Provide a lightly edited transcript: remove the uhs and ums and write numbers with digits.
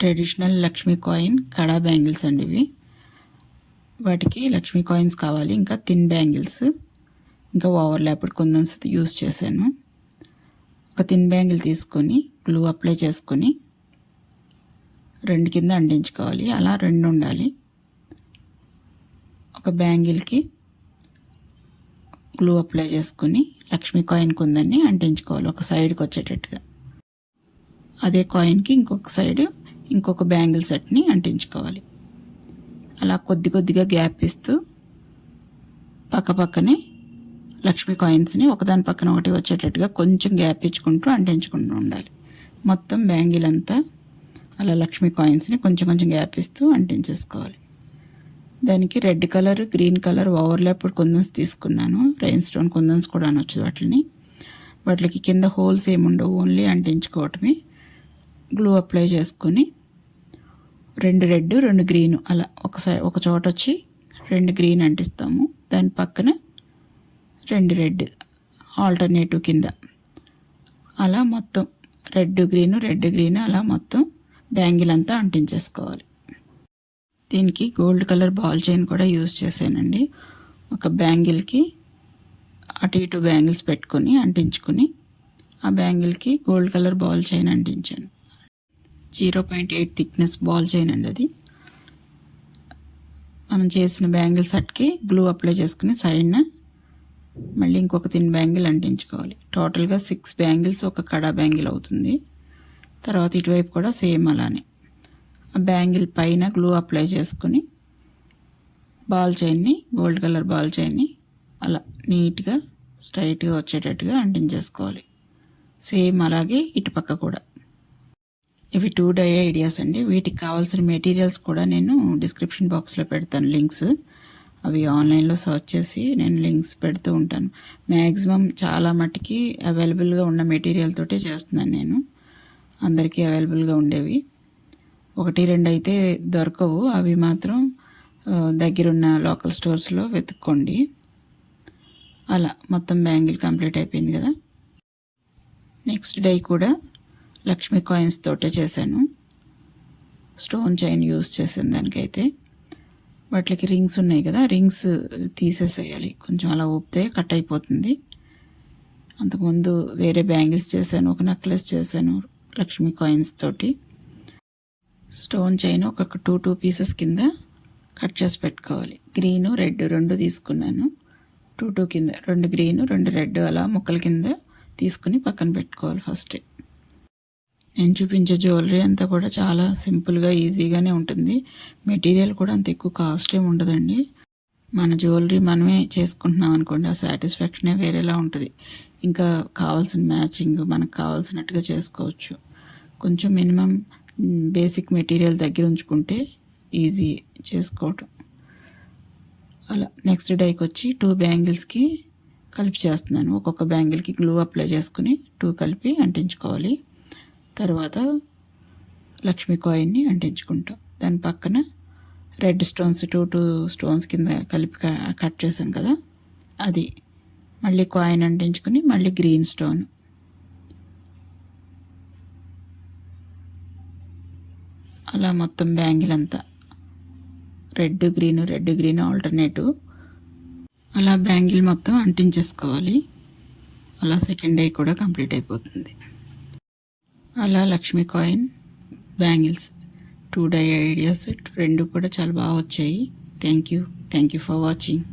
Traditional Lakshmi coin కడా bangles అండి ఇవి. వాటికి లక్ష్మీ కాయిన్స్ కావాలి. ఇంకా థిన్ బ్యాంగిల్స్, ఇంకా ఓవర్లాప్డ్ కుందన్స్ యూస్ చేశాను. ఒక థిన్ బ్యాంగిల్ తీసుకొని గ్లూ అప్లై చేసుకొని రెండు కింద అంటించుకోవాలి. అలా రెండు ఉండాలి. ఒక బ్యాంగిల్కి గ్లూ అప్లై చేసుకుని లక్ష్మీ కాయిన్ కుందన్ని అంటించుకోవాలి ఒక సైడ్కి వచ్చేటట్టుగా. అదే కాయిన్కి ఇంకొక సైడ్ ఇంకొక బ్యాంగిల్ సెట్ని అంటించుకోవాలి. అలా కొద్ది కొద్దిగా గ్యాప్ ఇస్తూ పక్కనే లక్ష్మీ కాయిన్స్ని ఒకదాని పక్కన ఒకటి వచ్చేటట్టుగా కొంచెం గ్యాప్ ఇచ్చుకుంటూ అంటించుకుంటూ ఉండాలి. మొత్తం బ్యాంగిల్ అంతా అలా లక్ష్మీ కాయిన్స్ని కొంచెం కొంచెం గ్యాప్ ఇస్తూ అంటించేసుకోవాలి. దానికి red colour, green colour overlapped kundans తీసుకున్నాను. రెయిన్ స్టోన్ కుందన్స్ కూడా అనొచ్చు వాటిని. వాటికి కింద హోల్స్ ఏముండవు, ఓన్లీ అంటించుకోవటమే. గ్లూ అప్లై చేసుకొని రెండు రెడ్ రెండు గ్రీన్ అలా ఒక చోట వచ్చి రెండు గ్రీన్ అంటిస్తాము. దాని పక్కన రెండు రెడ్ ఆల్టర్నేటివ్ కింద అలా మొత్తం రెడ్ గ్రీన్ అలా మొత్తం బ్యాంగిల్ అంతా అంటించేసుకోవాలి. దీనికి గోల్డ్ కలర్ బాల్ చైన్ కూడా యూజ్ చేశానండి. ఒక బ్యాంగిల్కి అటు ఇటు బ్యాంగిల్స్ పెట్టుకొని అంటించుకొని ఆ బ్యాంగిల్కి గోల్డ్ కలర్ బాల్ చైన్ అంటించాను. 0.8 థిక్నెస్ బాల్ చైన్ అండి అది. మనం చేసిన బ్యాంగిల్ సెట్కి గ్లూ అప్లై చేసుకుని సైడ్న మళ్ళీ ఇంకొక థిన్ బ్యాంగిల్ అంటించుకోవాలి. టోటల్గా 6 బ్యాంగిల్స్ ఒక కడా బ్యాంగిల్ అవుతుంది. తర్వాత ఇటువైపు కూడా సేమ్ అలానే ఆ బ్యాంగిల్ పైన గ్లూ అప్లై చేసుకుని బాల్ చైన్ని, గోల్డ్ కలర్ బాల్ చైన్ని అలా నీట్గా స్ట్రైట్గా వచ్చేటట్టుగా అంటించేసుకోవాలి. సేమ్ అలాగే ఇటుపక్క కూడా. ఇవి 2 డై ఐడియాస్ అండి. వీటికి కావాల్సిన మెటీరియల్స్ కూడా నేను డిస్క్రిప్షన్ బాక్స్లో పెడతాను లింక్స్. అవి ఆన్లైన్లో సర్చ్ చేసి నేను లింక్స్ పెడుతూ ఉంటాను. మ్యాక్సిమం చాలా మట్టుకి అవైలబుల్గా ఉన్న మెటీరియల్ తోటే చేస్తున్నాను నేను. అందరికీ అవైలబుల్గా ఉండేవి 1-2 అయితే దొరకవు. అవి మాత్రం దగ్గరున్న లోకల్ స్టోర్స్లో వెతుక్కోండి. అలా మొత్తం బ్యాంగిల్ కంప్లీట్ అయిపోయింది కదా. నెక్స్ట్ డై కూడా లక్ష్మీ కాయిన్స్ తోటే చేశాను. స్టోన్ చైన్ యూజ్ చేసాను దానికైతే. వాటికి రింగ్స్ ఉన్నాయి కదా, రింగ్స్ తీసేసేయాలి. కొంచెం అలా ఊపితే కట్ అయిపోతుంది. అంతకుముందు వేరే బ్యాంగిల్స్ చేశాను, ఒక నెక్లెస్ చేశాను లక్ష్మీ కాయిన్స్ తోటి. స్టోన్ చైన్ ఒక 2 పీసెస్ కింద కట్ చేసి పెట్టుకోవాలి. గ్రీను రెడ్ రెండు తీసుకున్నాను. 2 కింద 2 గ్రీను 2 రెడ్ అలా ముక్కల కింద తీసుకుని పక్కన పెట్టుకోవాలి. ఫస్ట్ నేను చూపించే జ్యువెలరీ అంతా కూడా చాలా సింపుల్గా ఈజీగానే ఉంటుంది. మెటీరియల్ కూడా అంత ఎక్కువ కాస్ట్ ఏమి ఉండదండి. మన జ్యువెలరీ మనమే చేసుకుంటున్నాం అనుకోండి, ఆ సాటిస్ఫాక్షనే వేరేలా ఉంటుంది. ఇంకా కావాల్సిన మ్యాచింగ్ మనకు కావాల్సినట్టుగా చేసుకోవచ్చు. కొంచెం మినిమం బేసిక్ మెటీరియల్ దగ్గర ఉంచుకుంటే ఈజీ చేసుకోవటం. అలా నెక్స్ట్ డైకి వచ్చి 2 బ్యాంగిల్స్కి కలిపి చేస్తున్నాను. ఒక్కొక్క బ్యాంగిల్కి గ్లూ అప్లై చేసుకుని 2 కలిపి అంటించుకోవాలి. తర్వాత లక్ష్మీ కాయిన్ని అంటించుకుంటాం. దాని పక్కన రెడ్ స్టోన్స్ 2 స్టోన్స్ కింద కలిపి కట్ చేసాం కదా, అది మళ్ళీ కాయిన్ అంటించుకుని మళ్ళీ గ్రీన్ స్టోన్ అలా మొత్తం బ్యాంగిల్ అంతా రెడ్ గ్రీన్ ఆల్టర్నేటివ్ అలా బ్యాంగిల్ మొత్తం అంటించేసుకోవాలి. అలా సెకండ్ డే కూడా కంప్లీట్ అయిపోతుంది. అలా లక్ష్మీ కాయిన్ బ్యాంగిల్స్ 2 డై ఐడియాస్ 2 కూడా చాలా బాగా వచ్చాయి. Thank you for watching.